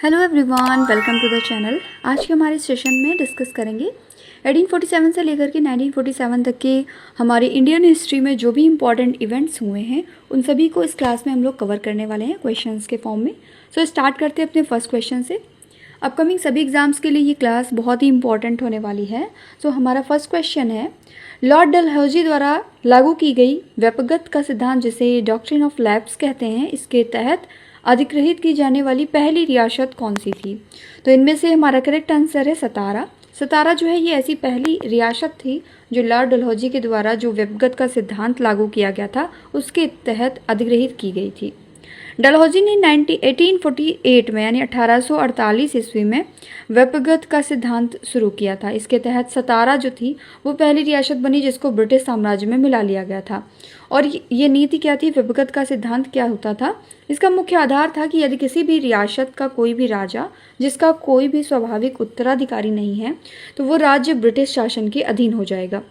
Hello everyone, welcome to the channel. आज के हमारे सेशन में डिस्कस करेंगे 1847 से लेकर के 1947 तक के हमारे इंडियन हिस्ट्री में जो भी इम्पॉर्टेंट इवेंट्स हुए हैं उन सभी को इस क्लास में हम लोग कवर करने वाले हैं क्वेश्चंस के फॉर्म में। सो स्टार्ट करते हैं अपने फर्स्ट क्वेश्चन से। अपकमिंग सभी एग्जाम्स के लिए ये क्लास बहुत ही इंपॉर्टेंट होने वाली है। सो हमारा फर्स्ट क्वेश्चन है, लॉर्ड डलहौजी द्वारा लागू की गई व्यक्तिगत का सिद्धांत जिसे डॉक्ट्रिन ऑफ लैप्स कहते हैं, इसके तहत अधिग्रहित की जाने वाली पहली रियासत कौन सी थी? तो इनमें से हमारा करेक्ट आंसर है सतारा। सतारा जो है ये ऐसी पहली रियासत थी जो लॉर्ड डलहौजी के द्वारा जो व्यक्तिगत का सिद्धांत लागू किया गया था उसके तहत अधिग्रहित की गई थी। डलहौजी ने 1848 में यानी 1848 ईस्वी में व्यक्तिगत का सिद्धांत शुरू किया था। इसके तहत सतारा जो थी वो पहली रियासत बनी जिसको ब्रिटिश साम्राज्य में मिला लिया गया था। और ये नीति क्या थी? व्यक्तिगत का सिद्धांत क्या होता था? इसका मुख्य आधार था कि यदि किसी भी रियासत का कोई भी राजा जिसका कोई भी स्वाभाविक उत्तराधिकारी नहीं है तो वो राज्य ब्रिटिश शासन के अधीन हो जाएगा।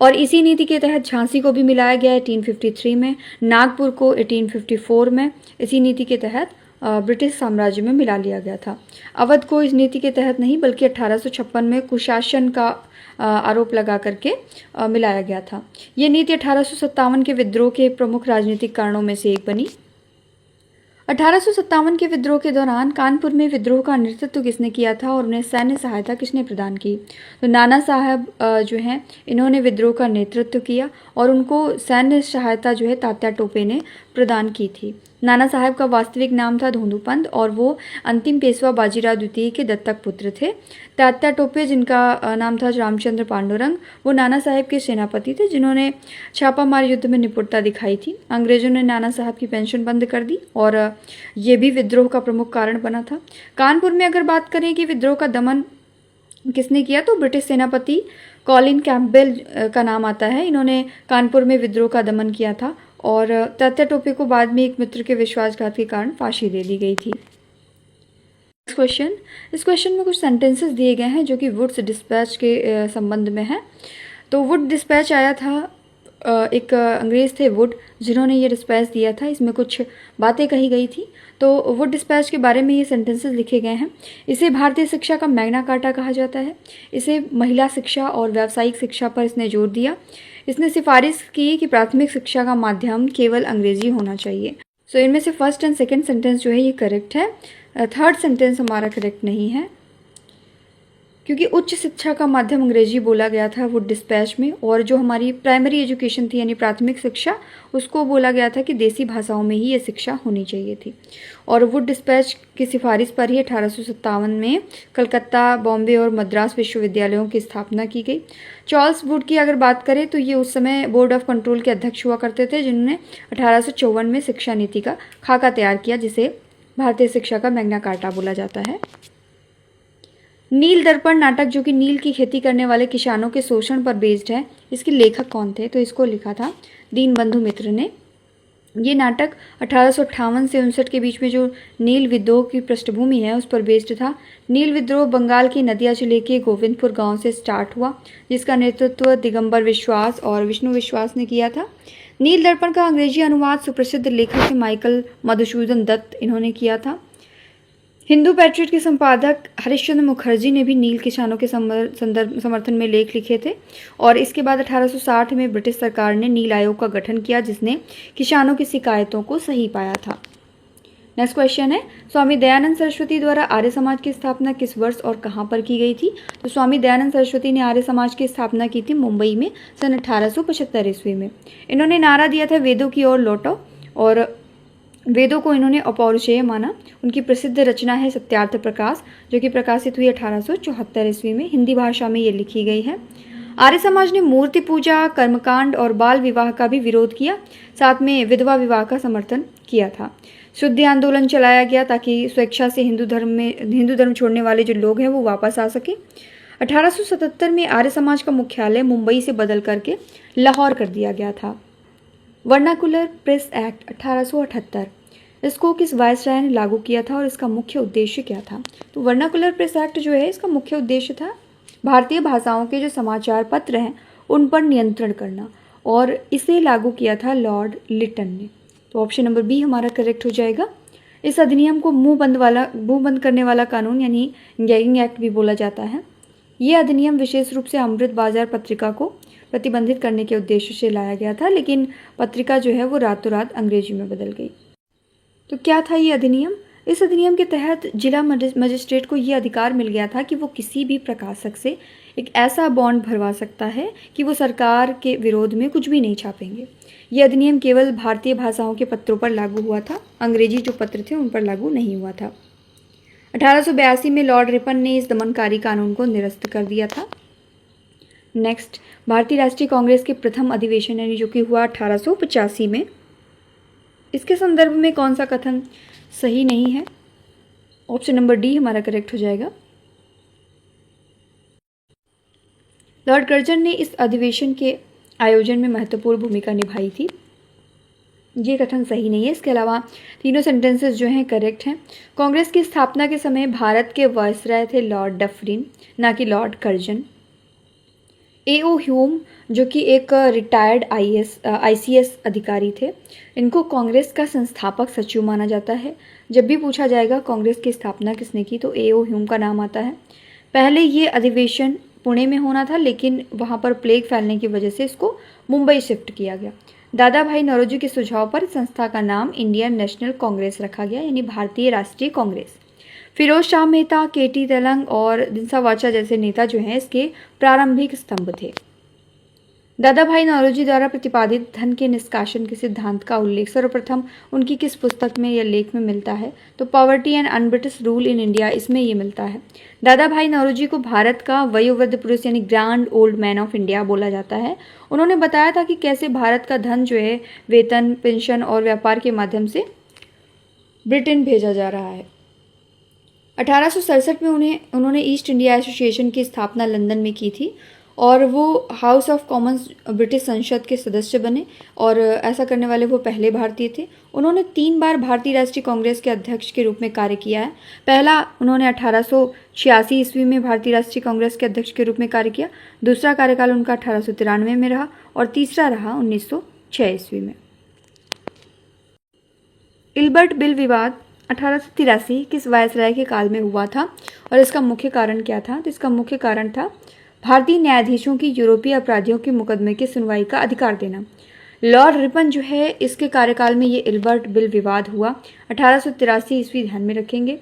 और इसी नीति के तहत झांसी को भी मिलाया गया 1853 में, नागपुर को 1854 में इसी नीति के तहत ब्रिटिश साम्राज्य में मिला लिया गया था। अवध को इस नीति के तहत नहीं बल्कि 1856 में कुशासन का आरोप लगा करके मिलाया गया था। ये नीति 1857 के विद्रोह के प्रमुख राजनीतिक कारणों में से एक बनी। 1857 के विद्रोह के दौरान कानपुर में विद्रोह का नेतृत्व किसने किया था और उन्हें सैन्य सहायता किसने प्रदान की? तो नाना साहब जो हैं इन्होंने विद्रोह का नेतृत्व किया और उनको सैन्य सहायता जो है तात्या टोपे ने प्रदान की थी। नाना साहब का वास्तविक नाम था धोंदूपंत और वो अंतिम पेशवा बाजीराव द्वितीय के दत्तक पुत्र थे। तात्या टोपे जिनका नाम था रामचंद्र पांडुरंग, वो नाना साहब के सेनापति थे जिन्होंने छापामार युद्ध में निपुणता दिखाई थी। अंग्रेजों ने नाना साहब की पेंशन बंद कर दी और ये भी विद्रोह का प्रमुख कारण बना था। कानपुर में अगर बात करें कि विद्रोह का दमन किसने किया तो ब्रिटिश सेनापति कॉलिन कैंपबेल का नाम आता है। इन्होंने कानपुर में विद्रोह का दमन किया था और तात्या टोपे को बाद में एक मित्र के विश्वासघात के कारण फांसी दे दी गई थी। इस क्वेश्चन में कुछ सेंटेंसेस दिए गए हैं जो कि वुड्स डिस्पैच के संबंध में है। तो वुड डिस्पैच आया था, एक अंग्रेज़ थे वुड जिन्होंने ये डिस्पैच दिया था। इसमें कुछ बातें कही गई थी। तो वुड डिस्पैच के बारे में ये सेंटेंसेस लिखे गए हैं। इसे भारतीय शिक्षा का मैग्ना कार्टा कहा जाता है। इसे महिला शिक्षा और व्यावसायिक शिक्षा पर इसने जोर दिया। इसने सिफारिश की कि प्राथमिक शिक्षा का माध्यम केवल अंग्रेजी होना चाहिए। सो इनमें से फर्स्ट एंड सेकेंड सेंटेंस जो है ये करेक्ट है। थर्ड सेंटेंस हमारा करेक्ट नहीं है क्योंकि उच्च शिक्षा का माध्यम अंग्रेजी बोला गया था वुड डिस्पैच में, और जो हमारी प्राइमरी एजुकेशन थी यानी प्राथमिक शिक्षा उसको बोला गया था कि देसी भाषाओं में ही ये शिक्षा होनी चाहिए थी। और वुड डिस्पैच की सिफारिश पर ही 1857 में कलकत्ता, बॉम्बे और मद्रास विश्वविद्यालयों की स्थापना की गई। चार्ल्स वुड की अगर बात करें तो ये उस समय बोर्ड ऑफ कंट्रोल के अध्यक्ष हुआ करते थे जिन्होंने 1854 में शिक्षा नीति का खाका तैयार किया जिसे भारतीय शिक्षा का मैग्ना कार्टा बोला जाता है। नील दर्पण नाटक जो कि नील की खेती करने वाले किसानों के शोषण पर बेस्ड है, इसके लेखक कौन थे? तो इसको लिखा था दीनबंधु मित्र ने। ये नाटक 1858 से 59 के बीच में जो नील विद्रोह की पृष्ठभूमि है उस पर बेस्ड था। नील विद्रोह बंगाल की नदिया जिले के गोविंदपुर गांव से स्टार्ट हुआ जिसका नेतृत्व दिगंबर विश्वास और विष्णु विश्वास ने किया था। नील दर्पण का अंग्रेजी अनुवाद सुप्रसिद्ध लेखक माइकल मधुसूदन दत्त इन्होंने किया था। हिंदू पैट्रियट के संपादक हरिश्चंद्र मुखर्जी ने भी नील किसानों के समर्थन में लेख लिखे थे। और इसके बाद 1860 में ब्रिटिश सरकार ने नील आयोग का गठन किया जिसने किसानों की शिकायतों को सही पाया था। नेक्स्ट क्वेश्चन है, स्वामी दयानंद सरस्वती द्वारा आर्य समाज की स्थापना किस वर्ष और कहां पर की गई थी? तो स्वामी दयानंद सरस्वती ने आर्य समाज की स्थापना की थी मुंबई में सन 1875 ईस्वी में। इन्होंने नारा दिया था वेदों की ओर लौटो और वेदों को इन्होंने अपौरुषेय माना। उनकी प्रसिद्ध रचना है सत्यार्थ प्रकाश जो कि प्रकाशित हुई 1874 ईस्वी में। हिंदी भाषा में ये लिखी गई है। आर्य समाज ने मूर्ति पूजा, कर्मकांड और बाल विवाह का भी विरोध किया, साथ में विधवा विवाह का समर्थन किया था। शुद्धि आंदोलन चलाया गया ताकि स्वेच्छा से हिंदू धर्म छोड़ने वाले जो लोग हैं वो वापस आ सके। 1877 में आर्य समाज का मुख्यालय मुंबई से बदल करके लाहौर कर दिया गया था। वर्नाकुलर प्रेस एक्ट 1878 इसको किस वायसराय ने लागू किया था और इसका मुख्य उद्देश्य क्या था? तो वर्नाकुलर प्रेस एक्ट जो है इसका मुख्य उद्देश्य था भारतीय भाषाओं के जो समाचार पत्र हैं उन पर नियंत्रण करना और इसे लागू किया था लॉर्ड लिटन ने। तो ऑप्शन नंबर बी हमारा करेक्ट हो जाएगा। इस अधिनियम को मुंह बंद करने वाला कानून यानी गैगिंग एक्ट भी बोला जाता है। ये अधिनियम विशेष रूप से अमृत बाजार पत्रिका को प्रतिबंधित करने के उद्देश्य से लाया गया था, लेकिन पत्रिका जो है वो रातों रात अंग्रेजी में बदल गई। तो क्या था ये अधिनियम? इस अधिनियम के तहत जिला मजिस्ट्रेट को ये अधिकार मिल गया था कि वो किसी भी प्रकाशक से एक ऐसा बॉन्ड भरवा सकता है कि वो सरकार के विरोध में कुछ भी नहीं छापेंगे। यह अधिनियम केवल भारतीय भाषाओं के पत्रों पर लागू हुआ था, अंग्रेजी जो पत्र थे उन पर लागू नहीं हुआ था। 1882 में लॉर्ड रिपन ने इस दमनकारी कानून को निरस्त कर दिया था। नेक्स्ट, भारतीय राष्ट्रीय कांग्रेस के प्रथम अधिवेशन यानी जो कि हुआ 1885 में, इसके संदर्भ में कौन सा कथन सही नहीं है? ऑप्शन नंबर डी हमारा करेक्ट हो जाएगा। लॉर्ड कर्जन ने इस अधिवेशन के आयोजन में महत्वपूर्ण भूमिका निभाई थी, ये कथन सही नहीं है। इसके अलावा तीनों सेंटेंसेस जो हैं करेक्ट हैं। कांग्रेस की स्थापना के समय भारत के वायसराय थे लॉर्ड डफरिन, ना कि लॉर्ड कर्जन। A.O. ह्यूम जो कि एक रिटायर्ड ICS अधिकारी थे, इनको कांग्रेस का संस्थापक सचिव माना जाता है। जब भी पूछा जाएगा कांग्रेस की स्थापना किसने की तो A.O. ह्यूम का नाम आता है। पहले ये अधिवेशन पुणे में होना था, लेकिन वहाँ पर प्लेग फैलने की वजह से इसको मुंबई शिफ्ट किया गया। दादा भाई नौरोजी के सुझाव पर संस्था का नाम इंडियन नेशनल कांग्रेस रखा गया, यानी भारतीय राष्ट्रीय कांग्रेस। फिरोज शाह मेहता, KT तेलंग और दिनसा वाचा जैसे नेता जो हैं इसके प्रारंभिक स्तंभ थे। दादा भाई नौरोजी द्वारा प्रतिपादित धन के निष्कासन के सिद्धांत का उल्लेख सर्वप्रथम उनकी किस पुस्तक में या लेख में मिलता है? तो poverty and un-British rule in India, इसमें ये मिलता है। दादा भाई नौरोजी को भारत का वयोवृद्ध पुरुष यानी grand old man of India बोला जाता है। उन्होंने बताया था कि कैसे भारत का धन जो है वेतन, पेंशन और व्यापार के माध्यम से ब्रिटेन भेजा जा रहा है। 1867 में उन्होंने ईस्ट इंडिया एसोसिएशन की स्थापना लंदन में की थी और वो हाउस ऑफ कॉमन्स ब्रिटिश संसद के सदस्य बने और ऐसा करने वाले वो पहले भारतीय थे। उन्होंने 3 बार भारतीय राष्ट्रीय कांग्रेस के अध्यक्ष के रूप में कार्य किया है। पहला उन्होंने 1886 ईस्वी में भारतीय राष्ट्रीय कांग्रेस के अध्यक्ष के रूप में कार्य किया, दूसरा कार्यकाल उनका 1893 में रहा और तीसरा रहा 1906 ईस्वी में। इल्बर्ट बिल विवाद 1883 किस वायसराय के काल में हुआ था और इसका मुख्य कारण क्या था? तो इसका मुख्य कारण था भारतीय न्यायाधीशों की यूरोपीय अपराधियों के मुकदमे की सुनवाई का अधिकार देना। लॉर्ड रिपन जो है इसके कार्यकाल में ये इल्बर्ट बिल विवाद हुआ 1883 ईस्वी, ध्यान में रखेंगे।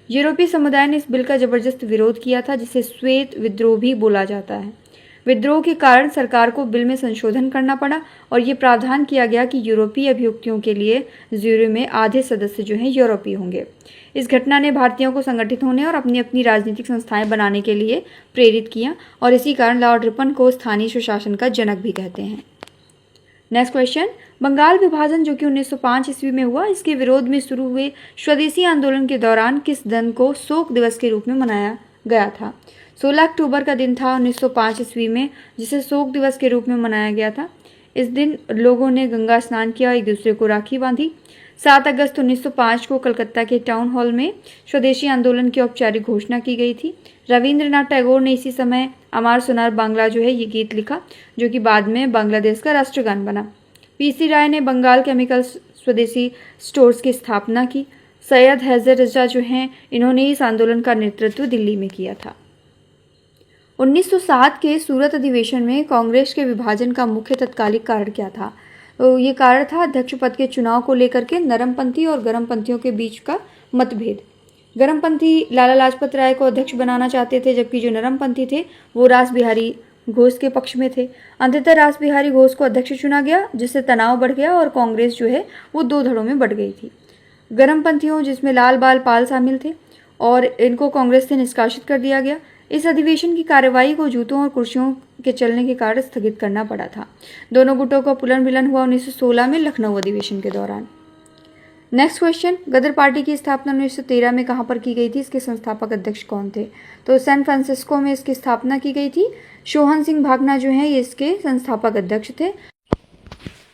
यूरोपीय समुदाय ने इस बिल का जबरदस्त विरोध किया था, जिसे श्वेत विद्रोह भी बोला जाता है। विद्रोह के कारण सरकार को बिल में संशोधन करना पड़ा और ये प्रावधान किया गया कि यूरोपीय अभियुक्तियों के लिए ज्यूरी में आधे सदस्य जो हैं यूरोपीय होंगे। इस घटना ने भारतीयों को संगठित होने और अपनी अपनी राजनीतिक संस्थाएं बनाने के लिए प्रेरित किया और इसी कारण लॉर्ड रिपन को स्थानीय सुशासन का जनक भी कहते हैं। नेक्स्ट क्वेश्चन, बंगाल विभाजन जो कि 1905 ईस्वी में हुआ, इसके विरोध में शुरू हुए स्वदेशी आंदोलन के दौरान किस दिन को शोक दिवस के रूप में मनाया गया था? 16 अक्टूबर का दिन था 1905 ईस्वी में, जिसे शोक दिवस के रूप में मनाया गया था। इस दिन लोगों ने गंगा स्नान किया, एक दूसरे को राखी बांधी। 7 अगस्त 1905 को कलकत्ता के टाउन हॉल में स्वदेशी आंदोलन की औपचारिक घोषणा की गई थी। रविंद्रनाथ टैगोर ने इसी समय अमार सोनार बांग्ला जो है ये गीत लिखा, जो कि बाद में बांग्लादेश का राष्ट्रगान बना। PC राय ने बंगाल केमिकल्स स्वदेशी स्टोर्स की स्थापना की। सैयद हैदर रजा जो हैं इन्होंने इस आंदोलन का नेतृत्व दिल्ली में किया था। 1907 के सूरत अधिवेशन में कांग्रेस के विभाजन का मुख्य तत्कालिक कारण क्या था? तो ये कारण था अध्यक्ष पद के चुनाव को लेकर के नरमपंथी और गरमपंथियों के बीच का मतभेद। गरमपंथी लाला लाजपत राय को अध्यक्ष बनाना चाहते थे, जबकि जो नरमपंथी थे वो रास बिहारी घोष के पक्ष में थे। अंततः रास बिहारी घोष को अध्यक्ष चुना गया, जिससे तनाव बढ़ गया और कांग्रेस जो है वो 2 धड़ों में बढ़ गई थी। गरमपंथियों, जिसमें लाल बाल पाल शामिल थे, और इनको कांग्रेस से निष्कासित कर दिया गया। इस अधिवेशन की कार्यवाही को जूतों और कुर्सियों के चलने के कारण स्थगित करना पड़ा था। दोनों गुटों का पुनर्मिलन हुआ 1916 में लखनऊ अधिवेशन के दौरान। नेक्स्ट क्वेश्चन, गदर पार्टी की स्थापना 1913 में कहाँ पर की गई थी? इसके संस्थापक अध्यक्ष कौन थे? तो सैन फ्रांसिस्को में इसकी स्थापना की गई थी। सोहन सिंह भागना जो है ये इसके संस्थापक अध्यक्ष थे।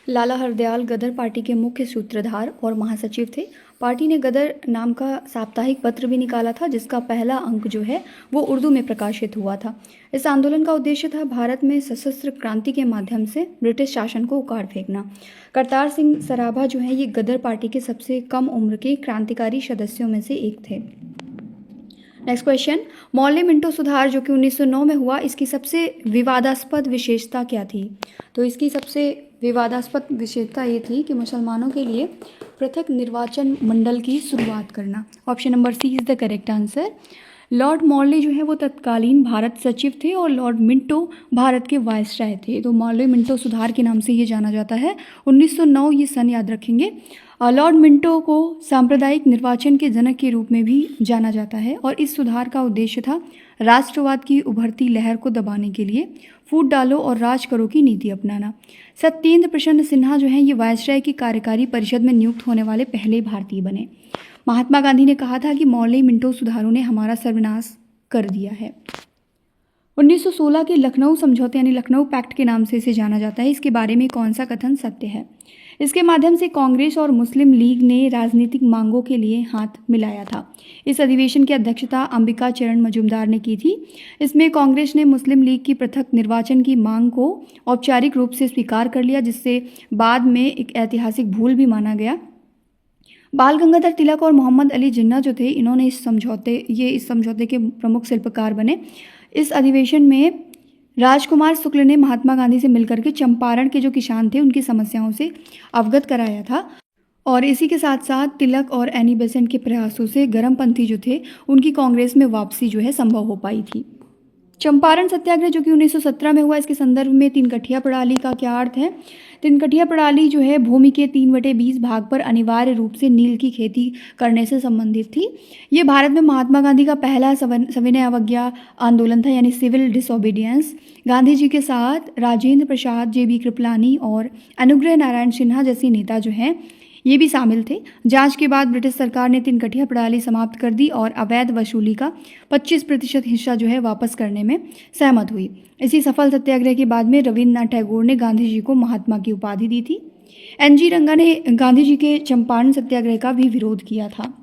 लाला हरदयाल गदर पार्टी के मुख्य सूत्रधार और महासचिव थे। पार्टी ने गदर नाम का साप्ताहिक पत्र भी निकाला था, जिसका पहला अंक जो है वो उर्दू में प्रकाशित हुआ था। इस आंदोलन का उद्देश्य था भारत में सशस्त्र क्रांति के माध्यम से ब्रिटिश शासन को उखाड़ फेंकना। करतार सिंह सराभा जो है ये गदर पार्टी के सबसे कम उम्र के क्रांतिकारी सदस्यों में से एक थे। नेक्स्ट क्वेश्चन, मॉर्ले मिंटो सुधार जो कि 1909 में हुआ, इसकी सबसे विवादास्पद विशेषता क्या थी? तो इसकी सबसे विवादास्पद विशेषता ये थी कि मुसलमानों के लिए पृथक निर्वाचन मंडल की शुरुआत करना। Option number C is the correct answer. Lord Morley जो है वो तत्कालीन भारत सचिव थे और लॉर्ड मिंटो भारत के वायसराय थे। तो मॉर्ले मिंटो सुधार के नाम से ये जाना जाता है। 1909 ये सन याद रखेंगे। लॉर्ड मिंटो को सांप्रदायिक निर्वाचन के जनक के रूप में भी जाना जाता है और इस सुधार का उद्देश्य था राष्ट्रवाद की उभरती लहर को दबाने के लिए फूट डालो और राज करो की नीति अपनाना। सत्येंद्र प्रसन्न सिन्हा जो हैं ये वायसराय की कार्यकारी परिषद में नियुक्त होने वाले पहले भारतीय बने। महात्मा गांधी ने कहा था कि मॉर्ले मिंटो सुधारों ने हमारा सर्वनाश कर दिया है। 1916 के लखनऊ समझौते यानी लखनऊ पैक्ट के नाम से इसे जाना जाता है। इसके बारे में कौन सा कथन सत्य है? इसके माध्यम से कांग्रेस और मुस्लिम लीग ने राजनीतिक मांगों के लिए हाथ मिलाया था। इस अधिवेशन की अध्यक्षता अंबिका चरण मजूमदार ने की थी। इसमें कांग्रेस ने मुस्लिम लीग की पृथक निर्वाचन की मांग को औपचारिक रूप से स्वीकार कर लिया, जिससे बाद में एक ऐतिहासिक भूल भी माना गया। बाल गंगाधर तिलक और मोहम्मद अली जिन्ना जो थे, इन्होंने इस समझौते के प्रमुख शिल्पकार बने। इस अधिवेशन में राजकुमार शुक्ल ने महात्मा गांधी से मिलकर के चंपारण के जो किसान थे उनकी समस्याओं से अवगत कराया था और इसी के साथ साथ तिलक और एनी बेसेंट के प्रयासों से गरमपंथी जो थे उनकी कांग्रेस में वापसी जो है संभव हो पाई थी। चंपारण सत्याग्रह जो कि 1917 में हुआ, इसके संदर्भ में तीन कठिया प्रणाली का क्या अर्थ है? तीन कठिया प्रणाली जो है भूमि के 3/20 भाग पर अनिवार्य रूप से नील की खेती करने से संबंधित थी। ये भारत में महात्मा गांधी का पहला सविनय अवज्ञा आंदोलन था, यानी सिविल डिसोबीडियंस। गांधी जी के साथ राजेंद्र प्रसाद, JB कृपलानी और अनुग्रह नारायण सिन्हा जैसे नेता जो हैं ये भी शामिल थे। जांच के बाद ब्रिटिश सरकार ने तीन कठिया प्रणाली समाप्त कर दी और अवैध वसूली का 25% हिस्सा जो है वापस करने में सहमत हुई। इसी सफल सत्याग्रह के बाद में रविन्द्रनाथ टैगोर ने गांधी जी को महात्मा की उपाधि दी थी। NG रंगा ने गांधी जी के चंपारण सत्याग्रह का भी विरोध किया था।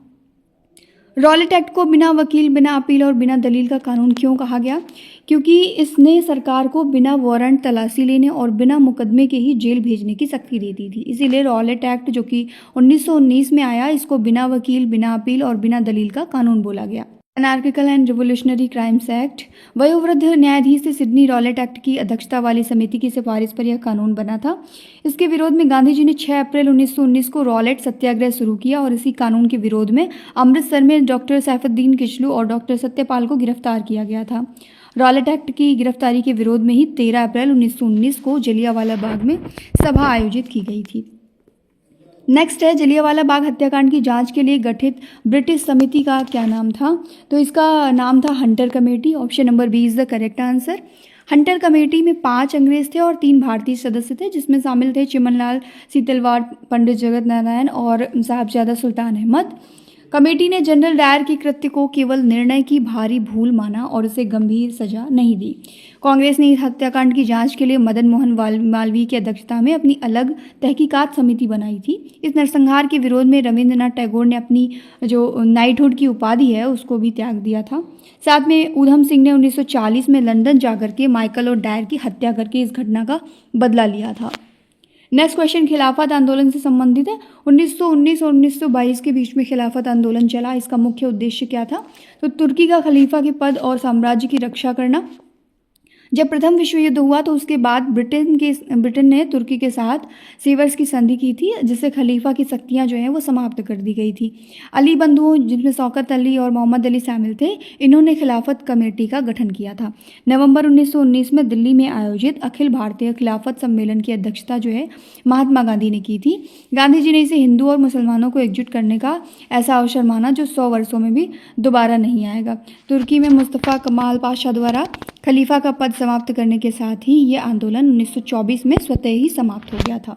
रॉलेट एक्ट को बिना वकील, बिना अपील और बिना दलील का कानून क्यों कहा गया? क्योंकि इसने सरकार को बिना वारंट तलाशी लेने और बिना मुकदमे के ही जेल भेजने की शक्ति देती थी। इसीलिए रॉलेट एक्ट जो कि 1919 में आया, इसको बिना वकील, बिना अपील और बिना दलील का कानून बोला गया। Anarchical and revolutionary crimes act, वयोवृद्ध न्यायाधीश से सिडनी रॉलेट एक्ट की अध्यक्षता वाली समिति की सिफारिश पर यह कानून बना था। इसके विरोध में गांधी जी ने 6 अप्रैल 1919 को रॉलेट सत्याग्रह शुरू किया और इसी कानून के विरोध में अमृतसर में डॉक्टर सैफुद्दीन किचलू और डॉक्टर सत्यपाल को गिरफ्तार किया गया था। रॉलेट एक्ट की गिरफ्तारी के विरोध में ही 13 अप्रैल 1919 को जलियांवाला बाग में सभा आयोजित की गई थी। नेक्स्ट है, जलियांवाला बाग हत्याकांड की जांच के लिए गठित ब्रिटिश समिति का क्या नाम था? तो इसका नाम था Hunter committee. Option number B is the correct answer. Hunter committee में 5 अंग्रेज थे और 3 भारतीय सदस्य थे, जिसमें शामिल थे चिमनलाल सीतलवाड़, पंडित जगत नारायण और साहबजादा सुल्तान अहमद। कमेटी ने जनरल डायर की कृत्य को केवल निर्णय की भारी भूल माना और उसे गंभीर सजा नहीं दी। कांग्रेस ने इस हत्याकांड की जांच के लिए मदन मोहन मालवीय की अध्यक्षता में अपनी अलग तहकीकात समिति बनाई थी। इस नरसंहार के विरोध में रविन्द्रनाथ टैगोर ने अपनी जो नाइटहुड की उपाधि है उसको भी त्याग दिया था। साथ में ऊधम सिंह ने 1940 में लंदन जाकर के माइकल और डायर की हत्या करके इस घटना का बदला लिया था। नेक्स्ट क्वेश्चन खिलाफत आंदोलन से संबंधित है। 1919 और 1922 के बीच में खिलाफत आंदोलन चला। इसका मुख्य उद्देश्य क्या था? तो तुर्की का खलीफा के पद और साम्राज्य की रक्षा करना। जब प्रथम विश्व युद्ध हुआ तो उसके बाद ब्रिटेन ने तुर्की के साथ सीवर्स की संधि की थी, जिससे खलीफा की शक्तियां जो हैं वो समाप्त कर दी गई थी। अली बंधुओं, जिसमें शौकत अली और मोहम्मद अली शामिल थे, इन्होंने खिलाफत कमेटी का गठन किया था। नवंबर 1919 में दिल्ली में आयोजित अखिल भारतीय खिलाफत सम्मेलन की अध्यक्षता जो है महात्मा गांधी ने की थी। गांधी जी ने इसे हिंदू और मुसलमानों को एकजुट करने का ऐसा अवसर माना जो 100 वर्षों में भी दोबारा नहीं आएगा। तुर्की में मुस्तफ़ा कमाल पाशा द्वारा खलीफा का पद समाप्त करने के साथ ही ये आंदोलन 1924 में स्वतः ही समाप्त हो गया था।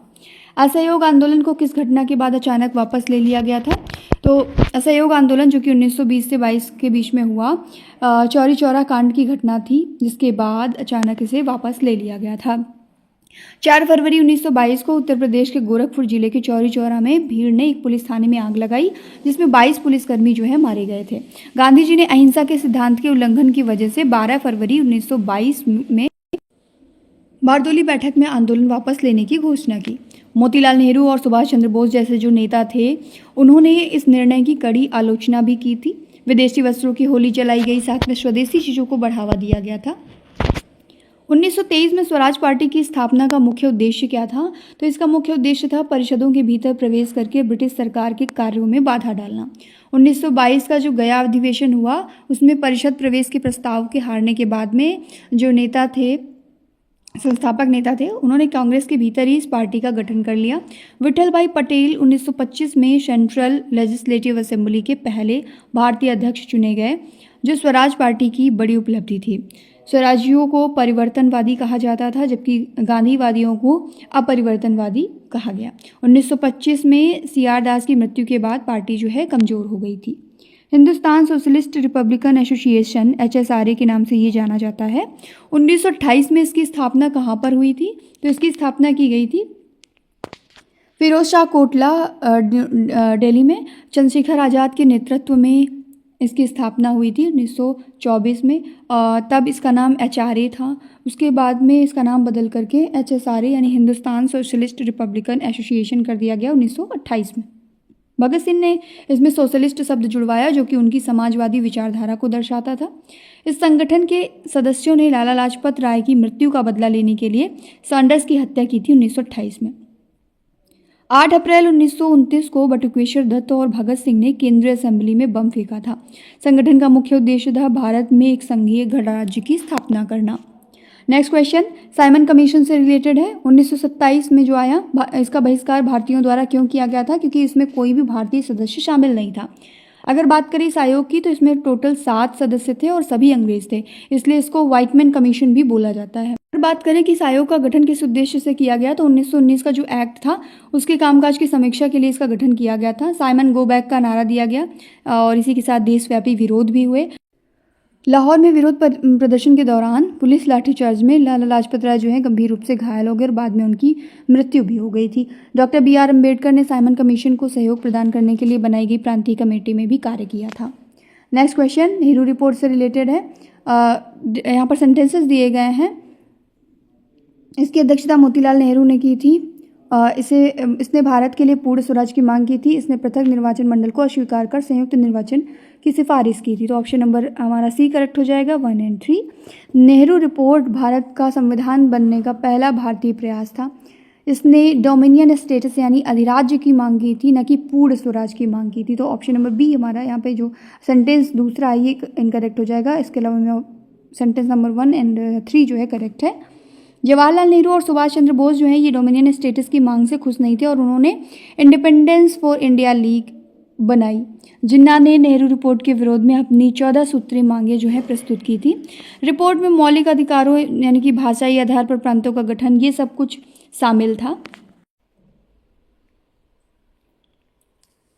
असहयोग आंदोलन को किस घटना के बाद अचानक वापस ले लिया गया था? तो असहयोग आंदोलन जो कि 1920 से 22 के बीच में हुआ, चौरी चौरा कांड की घटना थी, जिसके बाद अचानक इसे वापस ले लिया गया था। 4 फरवरी 1922 को उत्तर प्रदेश के गोरखपुर जिले के चौरी चौरा में भीड़ ने एक पुलिस थाने में आग लगाई, जिसमें 22 पुलिसकर्मी जो है मारे गए थे। गांधी जी ने अहिंसा के सिद्धांत के उल्लंघन की वजह से 12 फरवरी 1922 में बारदोली बैठक में आंदोलन वापस लेने की घोषणा की। मोतीलाल नेहरू और सुभाष चंद्र बोस जैसे जो नेता थे, उन्होंने इस निर्णय की कड़ी आलोचना भी की थी। विदेशी वस्त्रों की होली जलाई गई, साथ में स्वदेशी चीज़ों को बढ़ावा दिया गया था। 1923 में स्वराज पार्टी की स्थापना का मुख्य उद्देश्य क्या था? तो इसका मुख्य उद्देश्य था परिषदों के भीतर प्रवेश करके ब्रिटिश सरकार के कार्यों में बाधा डालना। 1922 का जो गया अधिवेशन हुआ, उसमें परिषद प्रवेश के प्रस्ताव के हारने के बाद में जो नेता थे, संस्थापक नेता थे, उन्होंने कांग्रेस के भीतर ही इस पार्टी का गठन कर लिया। विठल भाई पटेल 1925 में सेंट्रल लेजिस्लेटिव असेंबली के पहले भारतीय अध्यक्ष चुने गए, जो स्वराज पार्टी की बड़ी उपलब्धि थी। स्वराजियों को परिवर्तनवादी कहा जाता था, जबकि गांधीवादियों को अपरिवर्तनवादी कहा गया। 1925 में सीआर दास की मृत्यु के बाद पार्टी जो है कमज़ोर हो गई थी। Hindustan socialist Republican association HSRA के नाम से ये जाना जाता है। 1928 में इसकी स्थापना कहाँ पर हुई थी? तो इसकी स्थापना की गई थी फिरोज शाह कोटला दिल्ली में। चंद्रशेखर आज़ाद के नेतृत्व में इसकी स्थापना हुई थी 1924 में। तब इसका नाम HRA था। उसके बाद में इसका नाम बदल करके HSRA यानी हिंदुस्तान सोशलिस्ट रिपब्लिकन एसोसिएशन कर दिया गया 1928 में। भगत सिंह ने इसमें सोशलिस्ट शब्द जुड़वाया, जो कि उनकी समाजवादी विचारधारा को दर्शाता था। इस संगठन के सदस्यों ने लाला लाजपत राय की मृत्यु का बदला लेने के लिए सैंडर्स की हत्या की थी 1928 में। 8 अप्रैल 1929 को बटुकेश्वर दत्त और भगत सिंह ने केंद्रीय असेंबली में बम फेंका था। संगठन का मुख्य उद्देश्य था भारत में एक संघीय गणराज्य की स्थापना करना। नेक्स्ट क्वेश्चन साइमन कमीशन से रिलेटेड है। 1927 में जो आया, इसका बहिष्कार भारतीयों द्वारा क्यों किया गया था? क्योंकि इसमें कोई भी भारतीय सदस्य शामिल नहीं था। अगर बात करें इस आयोग की, तो इसमें टोटल 7 सदस्य थे और सभी अंग्रेज थे, इसलिए इसको व्हाइटमैन कमीशन भी बोला जाता है। अगर बात करें कि इस आयोग का गठन किस उद्देश्य से किया गया, तो 1919 का जो एक्ट था, उसके कामकाज की समीक्षा के लिए इसका गठन किया गया था। साइमन गो बैक का नारा दिया गया और इसी के साथ देशव्यापी विरोध भी हुए। लाहौर में विरोध प्रदर्शन के दौरान पुलिस लाठीचार्ज में लाला लाजपत राय जो है गंभीर रूप से घायल हो गए और बाद में उनकी मृत्यु भी हो गई थी। डॉक्टर BR अम्बेडकर ने साइमन कमीशन को सहयोग प्रदान करने के लिए बनाई गई प्रांतीय कमेटी में भी कार्य किया था। नेक्स्ट क्वेश्चन नेहरू रिपोर्ट से रिलेटेड है। यहाँ पर सेंटेंसेस दिए गए हैं। इसकी अध्यक्षता मोतीलाल नेहरू ने की थी। इसने भारत के लिए पूर्ण स्वराज की मांग की थी। इसने पृथक निर्वाचन मंडल को अस्वीकार कर संयुक्त निर्वाचन की सिफारिश की थी। तो ऑप्शन नंबर हमारा C करेक्ट हो जाएगा 1 और 3। नेहरू रिपोर्ट भारत का संविधान बनने का पहला भारतीय प्रयास था। इसने डोमिनियन स्टेटस यानी अधिराज्य की मांग की थी, न कि पूर्ण स्वराज की मांग की थी। तो ऑप्शन नंबर B हमारा यहाँ पे जो सेंटेंस दूसरा है ये इनकरेक्ट हो जाएगा। इसके अलावा में सेंटेंस नंबर 1 और 3 जो है करेक्ट है। जवाहरलाल नेहरू और सुभाष चंद्र बोस जो है ये डोमिनियन स्टेटस की मांग से खुश नहीं थे और उन्होंने इंडिपेंडेंस फॉर इंडिया लीग बनाई। जिन्ना ने नेहरू रिपोर्ट के विरोध में अपनी 14 सूत्रीय मांगें जो है प्रस्तुत की थी। रिपोर्ट में मौलिक अधिकारों यानी कि भाषाई आधार पर प्रांतों का गठन, ये सब कुछ शामिल था।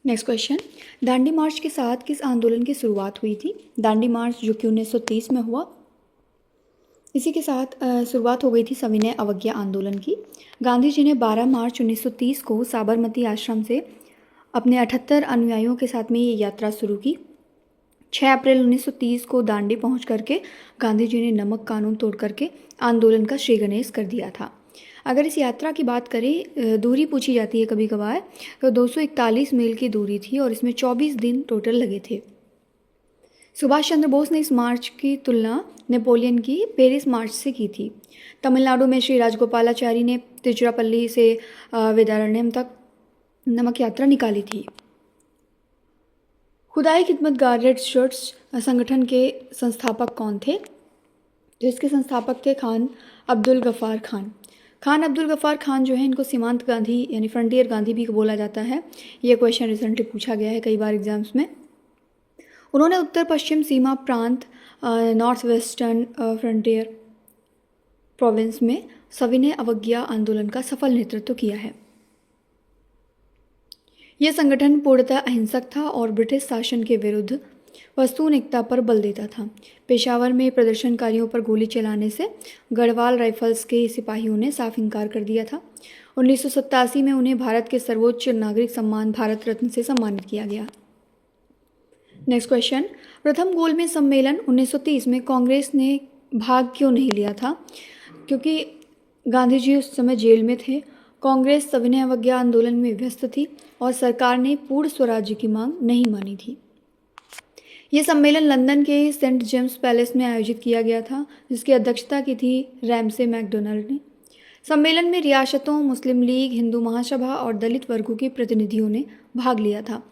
नेक्स्ट क्वेश्चन दांडी मार्च के साथ किस आंदोलन की शुरुआत हुई थी? दांडी मार्च जो कि 1930 में हुआ, इसी के साथ शुरुआत हो गई थी सविनय अवज्ञा आंदोलन की। गांधी जी ने 12 मार्च 1930 को साबरमती आश्रम से अपने 78 अनुयायियों के साथ में ये यात्रा शुरू की। 6 अप्रैल 1930 को दांडी पहुंच करके गांधी जी ने नमक कानून तोड़ करके आंदोलन का श्री गणेश कर दिया था। अगर इस यात्रा की बात करें, दूरी पूछी जाती है कभी कभार, तो 241 मील की दूरी थी और इसमें 24 दिन टोटल लगे थे। सुभाष चंद्र बोस ने इस मार्च की तुलना नेपोलियन की पेरिस मार्च से की थी। तमिलनाडु में श्री राजगोपालाचारी ने तिरुचिरापल्ली से वेदारण्यम तक नमक यात्रा निकाली थी। खुदाई खिदमतगार रेड शर्ट्स संगठन के संस्थापक कौन थे? तो इसके संस्थापक थे खान अब्दुल गफ़ार खान। खान अब्दुल गफ़ार खान जो है, इनको सीमांत गांधी यानी फ्रंटियर गांधी भी बोला जाता है। ये क्वेश्चन रिसेंटली पूछा गया है कई बार एग्जाम्स में। उन्होंने उत्तर पश्चिम सीमा प्रांत नॉर्थ वेस्टर्न फ्रंटियर प्रोविंस में सविनय अवज्ञा आंदोलन का सफल नेतृत्व किया है। यह संगठन पूर्णतः अहिंसक था और ब्रिटिश शासन के विरुद्ध वस्तुन एकता पर बल देता था। पेशावर में प्रदर्शनकारियों पर गोली चलाने से गढ़वाल राइफल्स के सिपाहियों ने साफ इनकार कर दिया था। 1987 में उन्हें भारत के सर्वोच्च नागरिक सम्मान भारत रत्न से सम्मानित किया गया। नेक्स्ट क्वेश्चन, प्रथम गोलमेज सम्मेलन 1930 में कांग्रेस ने भाग क्यों नहीं लिया था? क्योंकि गांधी जी उस समय जेल में थे, कांग्रेस सविनय अवज्ञा आंदोलन में व्यस्त थी और सरकार ने पूर्ण स्वराज्य की मांग नहीं मानी थी। ये सम्मेलन लंदन के सेंट जेम्स पैलेस में आयोजित किया गया था, जिसकी अध्यक्षता की थी रैमसे मैकडोनाल्ड ने। सम्मेलन में रियासतों, मुस्लिम लीग, हिंदू महासभा और दलित वर्गों के प्रतिनिधियों ने भाग लिया था।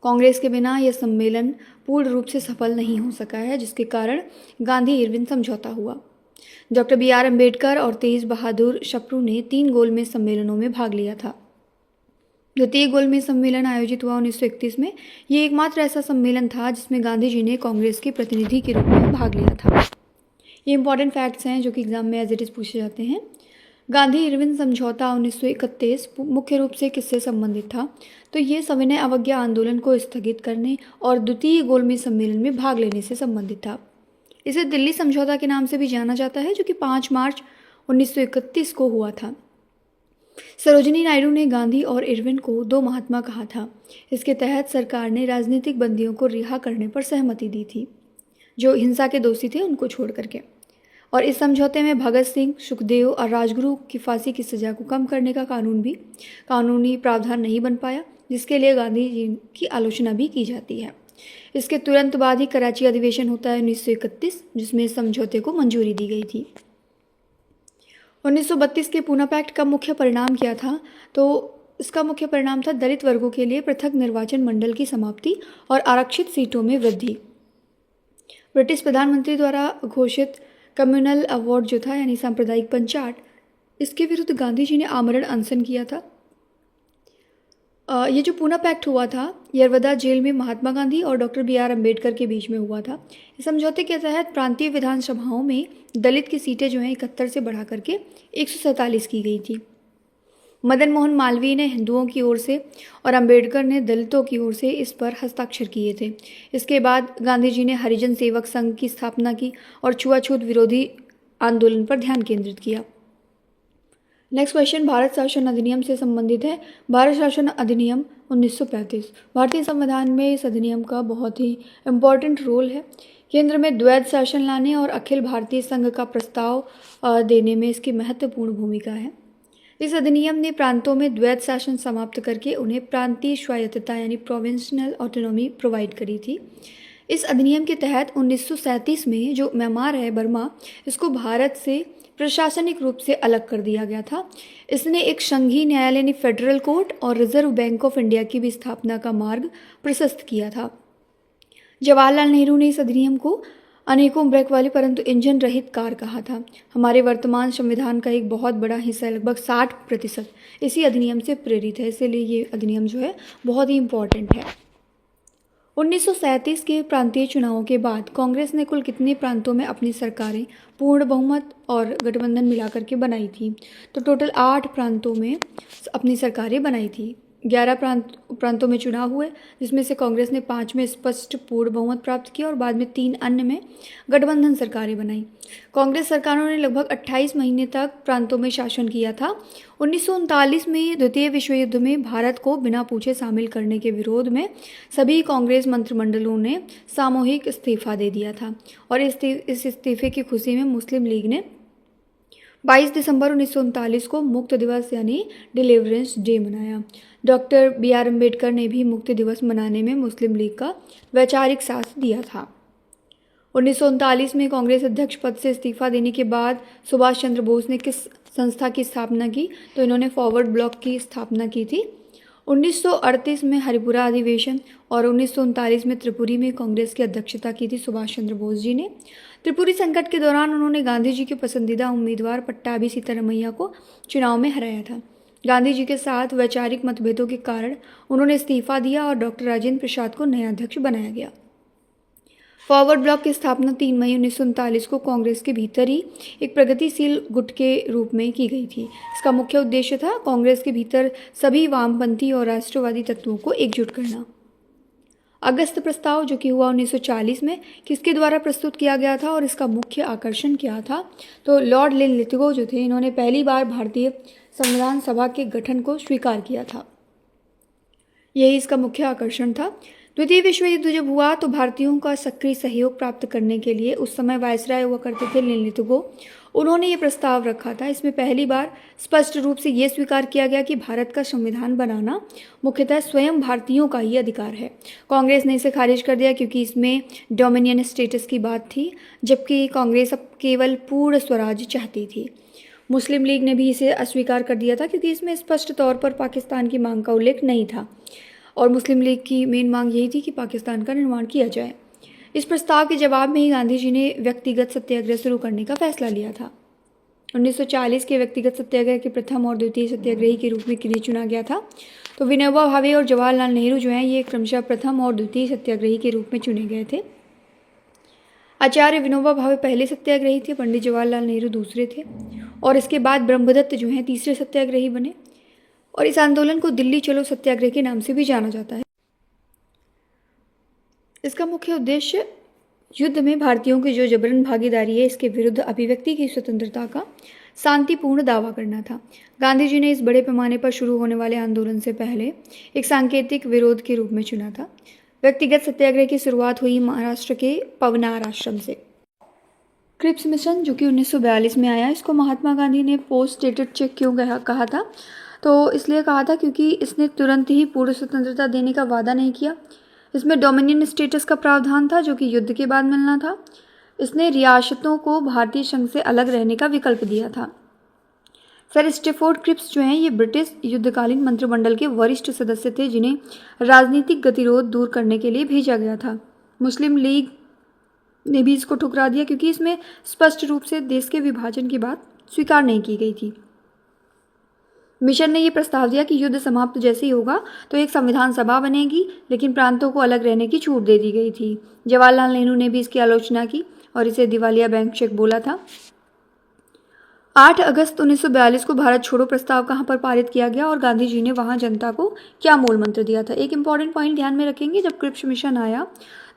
कांग्रेस के बिना यह सम्मेलन पूर्ण रूप से सफल नहीं हो सका है, जिसके कारण गांधी इरविन समझौता हुआ। डॉक्टर बी आर अम्बेडकर और तेज बहादुर शप्रू ने 3 गोलमेज सम्मेलनों में भाग लिया था। द्वितीय गोलमेज सम्मेलन आयोजित हुआ 1931 में। ये एकमात्र ऐसा सम्मेलन था जिसमें गांधी जी ने कांग्रेस के प्रतिनिधि के रूप में भाग लिया था। ये इंपॉर्टेंट फैक्ट्स हैं जो कि एग्जाम में एज इट इज़ पूछे जाते हैं। गांधी इरविन समझौता 1931 मुख्य रूप से किससे संबंधित था? तो ये सविनय अवज्ञा आंदोलन को स्थगित करने और द्वितीय गोलमेज सम्मेलन में भाग लेने से संबंधित था। इसे दिल्ली समझौता के नाम से भी जाना जाता है, जो कि 5 मार्च 1931 को हुआ था। सरोजिनी नायडू ने गांधी और इरविन को 2 महात्मा कहा था। इसके तहत सरकार ने राजनीतिक बंदियों को रिहा करने पर सहमति दी थी, जो हिंसा के दोषी थे उनको छोड़ करके। और इस समझौते में भगत सिंह, सुखदेव और राजगुरु की फांसी की सज़ा को कम करने का कानूनी प्रावधान नहीं बन पाया, जिसके लिए गांधी जी की आलोचना भी की जाती है। इसके तुरंत बाद ही कराची अधिवेशन होता है 1931, जिसमें इस समझौते को मंजूरी दी गई थी। 1932 के पूना पैक्ट का मुख्य परिणाम क्या था? तो इसका मुख्य परिणाम था दलित वर्गों के लिए पृथक निर्वाचन मंडल की समाप्ति और आरक्षित सीटों में वृद्धि। ब्रिटिश प्रधानमंत्री द्वारा घोषित कम्युनल अवार्ड जो था, यानी सांप्रदायिक पंचाट, इसके विरुद्ध गांधी जी ने आमरण अनशन किया था। ये जो पूना पैक्ट हुआ था, यरवदा जेल में महात्मा गांधी और डॉक्टर बी आर अम्बेडकर के बीच में हुआ था। इस समझौते के तहत प्रांतीय विधानसभाओं में दलित की सीटें जो हैं 71 से बढ़ा करके 147 की गई थी। मदन मोहन मालवीय ने हिंदुओं की ओर से और अम्बेडकर ने दलितों की ओर से इस पर हस्ताक्षर किए थे। इसके बाद गांधी जी ने हरिजन सेवक संघ की स्थापना की और छुआछूत विरोधी आंदोलन पर ध्यान केंद्रित किया। नेक्स्ट क्वेश्चन भारत शासन अधिनियम से संबंधित है। भारत शासन अधिनियम 1935। भारतीय संविधान में इस अधिनियम का बहुत ही इम्पॉर्टेंट रोल है। केंद्र में द्वैध शासन लाने और अखिल भारतीय संघ का प्रस्ताव देने में इसकी महत्वपूर्ण भूमिका है। इस अधिनियम ने प्रांतों में द्वैध शासन समाप्त करके उन्हें प्रांतीय स्वायत्तता यानी प्रोविंशियल ऑटोनॉमी प्रोवाइड करी थी। इस अधिनियम के तहत 1937 में जो म्यांमार है, बर्मा, इसको भारत से प्रशासनिक रूप से अलग कर दिया गया था। इसने एक संघीय न्यायालय यानी फेडरल कोर्ट और रिजर्व बैंक ऑफ इंडिया की भी स्थापना का मार्ग प्रशस्त किया था। जवाहरलाल नेहरू ने इस अधिनियम को अनेकों ब्रेक वाली परंतु इंजन रहित कार कहा था। हमारे वर्तमान संविधान का एक बहुत बड़ा हिस्सा, लगभग 60%, इसी अधिनियम से प्रेरित है। इसीलिए ये अधिनियम जो है बहुत ही इम्पोर्टेंट है। 1937 के प्रांतीय चुनावों के बाद कांग्रेस ने कुल कितने प्रांतों में अपनी सरकारें पूर्ण बहुमत और गठबंधन मिलाकर के बनाई थी? तो टोटल 8 प्रांतों में अपनी सरकारें बनाई थी। 11 प्रांतों में चुनाव हुए, जिसमें से कांग्रेस ने 5 में स्पष्ट पूर्ण बहुमत प्राप्त किया और बाद में 3 अन्य में गठबंधन सरकारें बनाई। कांग्रेस सरकारों ने लगभग 28 महीने तक प्रांतों में शासन किया था। 1939 में द्वितीय विश्व युद्ध में भारत को बिना पूछे शामिल करने के विरोध में सभी कांग्रेस मंत्रिमंडलों ने सामूहिक इस्तीफा दे दिया था और इस इस्तीफे की खुशी में मुस्लिम लीग ने 22 दिसंबर 1939 को मुक्ति दिवस यानी डिलीवरेंस डे मनाया। डॉक्टर बी आर अम्बेडकर ने भी मुक्ति दिवस मनाने में मुस्लिम लीग का वैचारिक साथ दिया था। 1939 में कांग्रेस अध्यक्ष पद से इस्तीफा देने के बाद सुभाष चंद्र बोस ने किस संस्था की स्थापना की? तो इन्होंने फॉरवर्ड ब्लॉक की स्थापना की थी। 1938 में हरिपुरा अधिवेशन और 1939 में त्रिपुरी में कांग्रेस की अध्यक्षता की थी सुभाष चंद्र बोस जी ने। त्रिपुरी संकट के दौरान उन्होंने गांधी जी के पसंदीदा उम्मीदवार पट्टाभी सीतारमैया को चुनाव में हराया था। गांधी जी के साथ वैचारिक मतभेदों के कारण उन्होंने इस्तीफा दिया और डॉक्टर राजेंद्र प्रसाद को नया अध्यक्ष बनाया गया। फॉरवर्ड ब्लॉक की स्थापना 3 मई 1939 को कांग्रेस के भीतर ही एक प्रगतिशील गुट के रूप में की गई थी। इसका मुख्य उद्देश्य था कांग्रेस के भीतर सभी वामपंथी और राष्ट्रवादी तत्वों को एकजुट करना। अगस्त प्रस्ताव जो कि हुआ 1940 में, किसके द्वारा प्रस्तुत किया गया था और इसका मुख्य आकर्षण क्या था? तो लॉर्ड लिनलिथगो जो थे, इन्होंने पहली बार भारतीय संविधान सभा के गठन को स्वीकार किया था। यही इसका मुख्य आकर्षण था। द्वितीय विश्व युद्ध जब हुआ तो भारतीयों का सक्रिय सहयोग प्राप्त करने के लिए उस समय वायसराय हुआ करते थे लिनलिथगो, उन्होंने ये प्रस्ताव रखा था। इसमें पहली बार स्पष्ट रूप से ये स्वीकार किया गया कि भारत का संविधान बनाना मुख्यतः स्वयं भारतीयों का ही अधिकार है। कांग्रेस ने इसे खारिज कर दिया क्योंकि इसमें डोमिनियन स्टेटस की बात थी, जबकि कांग्रेस अब केवल पूर्ण स्वराज चाहती थी। मुस्लिम लीग ने भी इसे अस्वीकार कर दिया था क्योंकि इसमें स्पष्ट तौर पर पाकिस्तान की मांग का उल्लेख नहीं था और मुस्लिम लीग की मेन मांग यही थी कि पाकिस्तान का निर्माण किया जाए। इस प्रस्ताव के जवाब में ही गांधी जी ने व्यक्तिगत सत्याग्रह शुरू करने का फैसला लिया था। 1940 के व्यक्तिगत सत्याग्रह के प्रथम और द्वितीय सत्याग्रही के रूप में किन्हें चुना गया था? तो विनोबा भावे और जवाहरलाल नेहरू जो हैं, ये क्रमशः प्रथम और द्वितीय सत्याग्रही के रूप में चुने गए थे। आचार्य विनोबा भावे पहले सत्याग्रही थे, पंडित जवाहरलाल नेहरू दूसरे थे और इसके बाद ब्रह्मदत्त जो हैं तीसरे सत्याग्रही बने और इस आंदोलन को दिल्ली चलो सत्याग्रह के नाम से भी जाना जाता है। इसका मुख्य उद्देश्य युद्ध में भारतीयों की जो जबरन भागीदारी है इसके विरुद्ध अभिव्यक्ति की स्वतंत्रता का शांतिपूर्ण दावा करना था। गांधी जी ने इस बड़े पैमाने पर शुरू होने वाले आंदोलन से पहले एक सांकेतिक विरोध के रूप में चुना था। व्यक्तिगत सत्याग्रह की शुरुआत हुई महाराष्ट्र के पवनार आश्रम से। क्रिप्स मिशन जो कि 1942 में आया, इसको महात्मा गांधी ने पोस्ट डेटेड चेक क्यों कहा था? तो इसलिए कहा था क्योंकि इसने तुरंत ही पूर्ण स्वतंत्रता देने का वादा नहीं किया। इसमें डोमिनियन स्टेटस का प्रावधान था जो कि युद्ध के बाद मिलना था। इसने रियासतों को भारतीय संघ से अलग रहने का विकल्प दिया था। सर स्टेफोर्ड क्रिप्स जो हैं, ये ब्रिटिश युद्धकालीन मंत्रिमंडल के वरिष्ठ सदस्य थे जिन्हें राजनीतिक गतिरोध दूर करने के लिए भेजा गया था। मुस्लिम लीग ने भी इसको ठुकरा दिया क्योंकि इसमें स्पष्ट रूप से देश के विभाजन की बात स्वीकार नहीं की गई थी। मिशन ने यह प्रस्ताव दिया कि युद्ध समाप्त जैसे ही होगा तो एक संविधान सभा बनेगी, लेकिन प्रांतों को अलग रहने की छूट दे दी गई थी। जवाहरलाल नेहरू ने भी इसकी आलोचना की और इसे दिवालिया बैंक चेक बोला था। 8 अगस्त 1942 को भारत छोड़ो प्रस्ताव कहाँ पर पारित किया गया और गांधी जी ने वहाँ जनता को क्या मूल मंत्र दिया था? एक इंपॉर्टेंट पॉइंट ध्यान में रखेंगे, जब क्रिप्स मिशन आया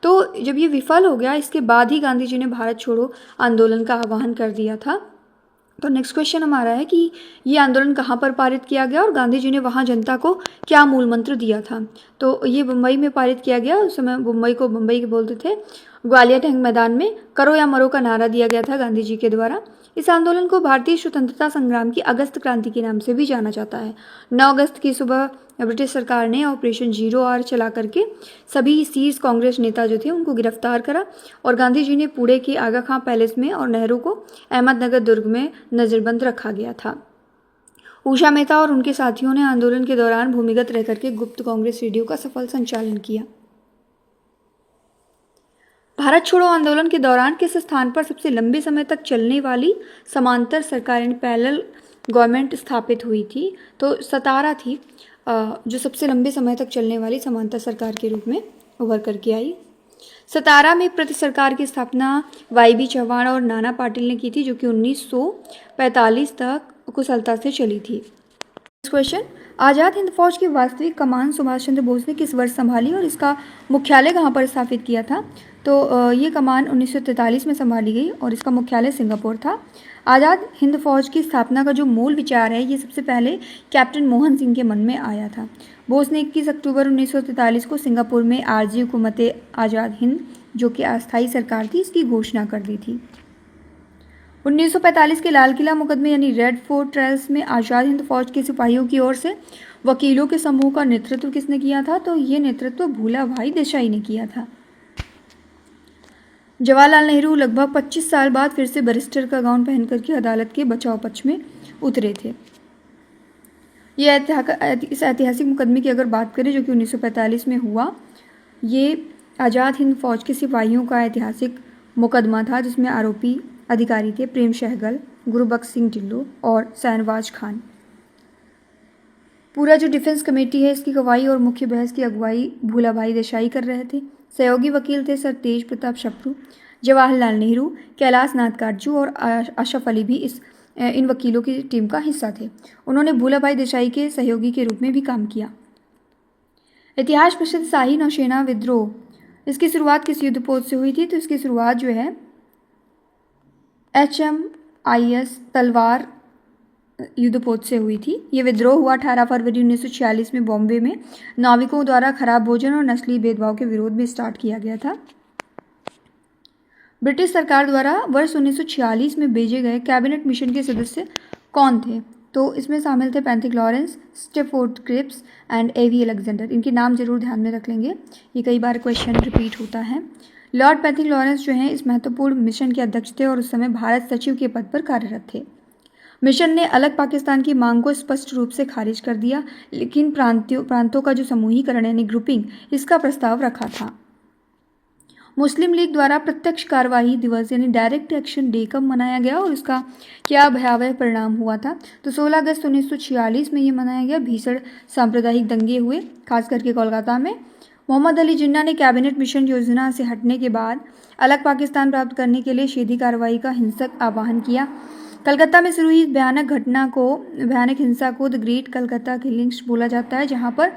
तो जब ये विफल हो गया, इसके बाद ही गांधी जी ने भारत छोड़ो आंदोलन का आह्वान कर दिया था। तो नेक्स्ट क्वेश्चन हमारा है कि ये आंदोलन कहाँ पर पारित किया गया और गांधी जी ने वहाँ जनता को क्या मूल मंत्र दिया था? तो ये मुंबई में पारित किया गया। उस समय मुंबई को बम्बई के बोलते थे। ग्वालियर टैंक मैदान में करो या मरो का नारा दिया गया था गांधी जी के द्वारा। इस आंदोलन को भारतीय स्वतंत्रता संग्राम की अगस्त क्रांति के नाम से भी जाना जाता है। 9 अगस्त की सुबह ब्रिटिश सरकार ने ऑपरेशन जीरो आर चला करके सभी शीर्ष कांग्रेस नेता जो थे उनको गिरफ्तार करा और गांधी जी ने पुणे के आगा खां पैलेस में और नेहरू को अहमदनगर दुर्ग में नजरबंद रखा गया था। उषा मेहता और उनके साथियों ने आंदोलन के दौरान भूमिगत रह करके गुप्त कांग्रेस रेडियो का सफल संचालन किया। भारत छोड़ो आंदोलन के दौरान किस स्थान पर सबसे लंबे समय तक चलने वाली समांतर सरकार यानी पैरेलल गवर्नमेंट स्थापित हुई थी? तो सतारा थी जो सबसे लंबे समय तक चलने वाली समांतर सरकार के रूप में उभर करके आई। सतारा में प्रति सरकार की स्थापना वाईबी चौहान और नाना पाटिल ने की थी जो कि 1945 तक कुशलता से चली थी। क्वेश्चन, आज़ाद हिंद फौज की वास्तविक कमान सुभाष चंद्र बोस ने किस वर्ष संभाली और इसका मुख्यालय कहाँ पर स्थापित किया था? तो ये कमान 1943 में संभाली गई और इसका मुख्यालय सिंगापुर था। आज़ाद हिंद फौज की स्थापना का जो मूल विचार है ये सबसे पहले कैप्टन मोहन सिंह के मन में आया था। बोस ने 21 अक्टूबर 1943 को सिंगापुर में आरजी हुकूमत आज़ाद हिंद जो कि अस्थायी सरकार थी इसकी घोषणा कर दी थी। 1945 के लाल किला मुकदमे यानी रेड फोर्ट ट्रायल्स में आज़ाद हिंद फौज के सिपाहियों की ओर से वकीलों के समूह का नेतृत्व किसने किया था? तो ये नेतृत्व भूला भाई देसाई ने किया था। जवाहरलाल नेहरू लगभग 25 साल बाद फिर से बैरिस्टर का गाउन पहन करके अदालत के बचाव पक्ष में उतरे थे। ये इस ऐतिहासिक मुकदमे की अगर बात करें जो कि 1945 में हुआ, ये आज़ाद हिंद फौज के सिपाहियों का ऐतिहासिक मुकदमा था जिसमें आरोपी अधिकारी थे प्रेम सहगल, गुरबख्श सिंह ढिल्लों और शाहनवाज खान। पूरा जो डिफेंस कमेटी है इसकी गवाही और मुख्य बहस की अगुवाई भूला भाई देसाई कर रहे थे। सहयोगी वकील थे सर तेज प्रताप शप्रू, जवाहरलाल नेहरू, कैलाश नाथ काटजू और अशरफ अली भी इन वकीलों की टीम का हिस्सा थे। उन्होंने भूला भाई देसाई के सहयोगी के रूप में भी काम किया। इतिहास प्रसिद्ध शाही नौसेना विद्रोह, इसकी शुरुआत किस युद्धपोत से हुई थी? तो इसकी शुरुआत जो है HMIS तलवार युद्धपोत से हुई थी। ये विद्रोह हुआ 18 फरवरी 1946 में बॉम्बे में नाविकों द्वारा खराब भोजन और नस्लीय भेदभाव के विरोध में स्टार्ट किया गया था। ब्रिटिश सरकार द्वारा वर्ष 1946 में भेजे गए कैबिनेट मिशन के सदस्य कौन थे? तो इसमें शामिल थे Pethick Lawrence, Stafford Cripps and A V Alexander. इनके नाम जरूर ध्यान में रख लेंगे, ये कई बार क्वेश्चन रिपीट होता है। लॉर्ड पैंथिक लॉरेंस जो हैं इस महत्वपूर्ण मिशन के अध्यक्ष थे और उस समय भारत सचिव के पद पर कार्यरत थे। मिशन ने अलग पाकिस्तान की मांग को स्पष्ट रूप से खारिज कर दिया, लेकिन प्रांतों का जो समूहीकरण यानी ग्रुपिंग, इसका प्रस्ताव रखा था। मुस्लिम लीग द्वारा प्रत्यक्ष कार्यवाही दिवस यानी डायरेक्ट एक्शन डे कब मनाया गया और इसका क्या भयावह परिणाम हुआ था? तो 16 अगस्त 1946 में ये मनाया गया। भीषण सांप्रदायिक दंगे हुए, खास करके कोलकाता में। मोहम्मद अली जिन्ना ने कैबिनेट मिशन योजना से हटने के बाद अलग पाकिस्तान प्राप्त करने के लिए शेदी कार्रवाई का हिंसक आह्वान किया। कलकत्ता में शुरू हुई भयानक हिंसा को द ग्रेट कलकत्ता किलिंग्स बोला जाता है, जहां पर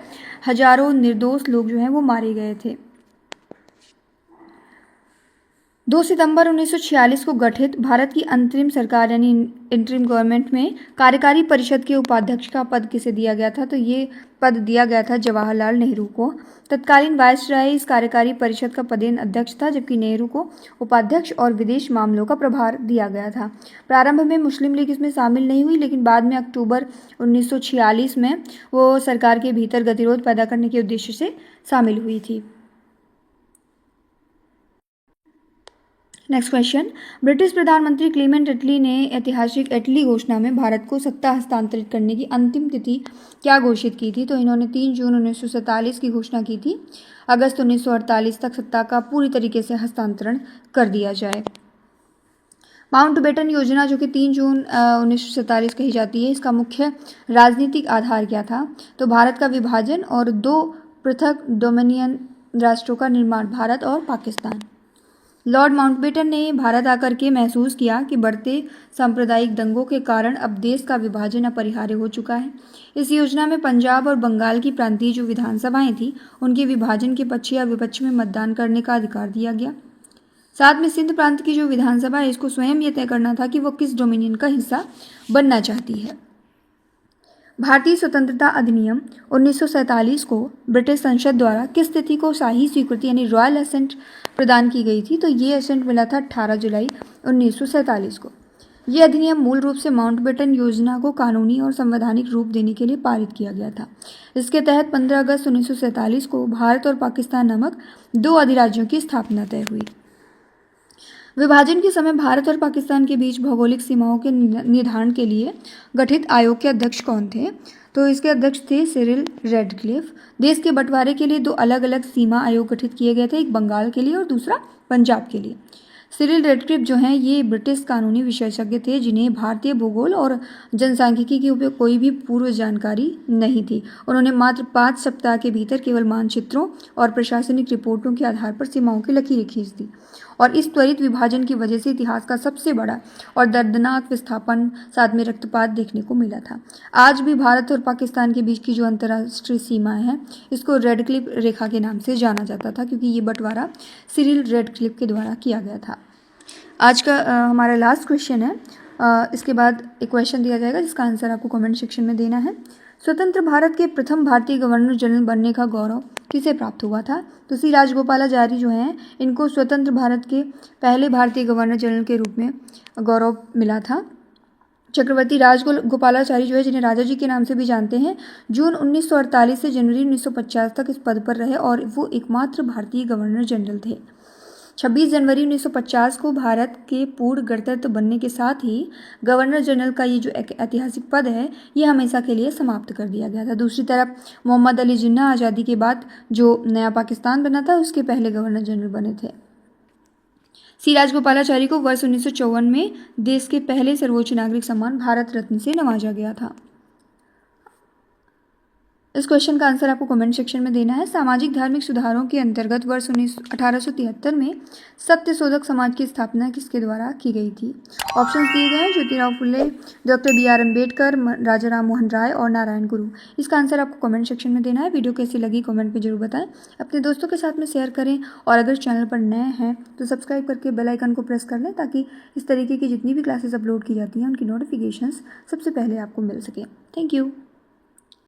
हजारों निर्दोष लोग जो हैं वो मारे गए थे। 2 सितंबर 1946 को गठित भारत की अंतरिम सरकार यानी इंटरिम गवर्नमेंट में कार्यकारी परिषद के उपाध्यक्ष का पद किसे दिया गया था? तो ये पद दिया गया था जवाहरलाल नेहरू को। तत्कालीन वायसराय इस कार्यकारी परिषद का पदेन अध्यक्ष था, जबकि नेहरू को उपाध्यक्ष और विदेश मामलों का प्रभार दिया गया था। प्रारंभ में मुस्लिम लीग इसमें शामिल नहीं हुई, लेकिन बाद में अक्टूबर 1946 में वो सरकार के भीतर गतिरोध पैदा करने के उद्देश्य से शामिल हुई थी। नेक्स्ट क्वेश्चन, ब्रिटिश प्रधानमंत्री क्लेमेंट एटली ने ऐतिहासिक एटली घोषणा में भारत को सत्ता हस्तांतरित करने की अंतिम तिथि क्या घोषित की थी? तो इन्होंने 3 जून 1947 की घोषणा की थी। अगस्त 1948 तक सत्ता का पूरी तरीके से हस्तांतरण कर दिया जाए। माउंटबेटन योजना जो कि 3 जून 1947 कही जाती है, इसका मुख्य राजनीतिक आधार क्या था? तो भारत का विभाजन और 2 पृथक डोमिनियन राष्ट्रों का निर्माण, भारत और पाकिस्तान। लॉर्ड माउंटबेटन ने भारत आकर के महसूस किया कि बढ़ते सांप्रदायिक दंगों के कारण अब देश का विभाजन अपरिहार्य हो चुका है। इस योजना में पंजाब और बंगाल की प्रांतीय जो विधानसभाएं थी, उनके विभाजन के पक्ष या विपक्ष में मतदान करने का अधिकार दिया गया। साथ में सिंध प्रांत की जो विधानसभा है, इसको स्वयं यह तय करना था कि वो किस डोमिनियन का हिस्सा बनना चाहती है। भारतीय स्वतंत्रता अधिनियम 1947 को ब्रिटिश संसद द्वारा किस तिथि को शाही स्वीकृति यानी रॉयल एसेंट प्रदान की गई थी? तो ये एसेंट मिला था 18 जुलाई 1947 को। ये अधिनियम मूल रूप से माउंटबेटन योजना को कानूनी और संवैधानिक रूप देने के लिए पारित किया गया था। इसके तहत 15 अगस्त 1947 को भारत और पाकिस्तान नामक 2 अधिराज्यों की स्थापना तय हुई। विभाजन के समय भारत और पाकिस्तान के बीच भौगोलिक सीमाओं के निर्धारण के लिए गठित आयोग के अध्यक्ष कौन थे? तो इसके अध्यक्ष थे सिरिल रेडक्लिफ। देश के बंटवारे के लिए 2 अलग अलग सीमा आयोग गठित किए गए थे, एक बंगाल के लिए और दूसरा पंजाब के लिए। सिरिल रेडक्लिफ जो हैं ये ब्रिटिश कानूनी विशेषज्ञ थे, जिन्हें भारतीय भूगोल और जनसांख्यिकी की कोई भी पूर्व जानकारी नहीं थी। उन्होंने मात्र 5 सप्ताह के भीतर केवल मानचित्रों और प्रशासनिक रिपोर्टों के आधार पर सीमाओं की लकीरें खींच दी, और इस त्वरित विभाजन की वजह से इतिहास का सबसे बड़ा और दर्दनाक विस्थापन, साथ में रक्तपात देखने को मिला था। आज भी भारत और पाकिस्तान के बीच की जो अंतर्राष्ट्रीय सीमाएं हैं, इसको रेडक्लिफ रेखा के नाम से जाना जाता था, क्योंकि ये बंटवारा सिरिल रेडक्लिफ के द्वारा किया गया था। आज का हमारा लास्ट क्वेश्चन है। इसके बाद एक क्वेश्चन दिया जाएगा जिसका आंसर आपको कमेंट सेक्शन में देना है। स्वतंत्र भारत के प्रथम भारतीय गवर्नर जनरल बनने का गौरव किसे प्राप्त हुआ था? तो सी राजगोपालाचारी जो हैं, इनको स्वतंत्र भारत के पहले भारतीय गवर्नर जनरल के रूप में गौरव मिला था। चक्रवर्ती राजगोपालाचारी जो है, जिन्हें राजा जी के नाम से भी जानते हैं, जून 1948 से जनवरी 1950 तक इस पद पर रहे और वो एकमात्र भारतीय गवर्नर जनरल थे। 26 जनवरी 1950 को भारत के पूर्ण गणतंत्र बनने के साथ ही गवर्नर जनरल का ये जो ऐतिहासिक पद है, ये हमेशा के लिए समाप्त कर दिया गया था। दूसरी तरफ मोहम्मद अली जिन्ना आज़ादी के बाद जो नया पाकिस्तान बना था, उसके पहले गवर्नर जनरल बने थे। सी राजगोपालाचारी को वर्ष 1954 में देश के पहले सर्वोच्च नागरिक सम्मान भारत रत्न से नवाजा गया था। इस क्वेश्चन का आंसर आपको कमेंट सेक्शन में देना है। सामाजिक धार्मिक सुधारों के अंतर्गत वर्ष 1873 में सत्यशोधक समाज की स्थापना किसके द्वारा की गई थी? ऑप्शंस दिए गए हैं, Jyotirao Phule, doctor B are Ambedkar, राजा राम मोहन राय और नारायण गुरु। इसका आंसर आपको कमेंट सेक्शन में देना है। वीडियो कैसी लगी कमेंट में जरूर बताएं, अपने दोस्तों के साथ में शेयर करें और अगर चैनल पर नए हैं तो सब्सक्राइब करके बेल आइकन को प्रेस कर लें ताकि इस तरीके की जितनी भी क्लासेस अपलोड की जाती हैं उनकी नोटिफिकेशंस सबसे पहले आपको मिल सके। Thank you.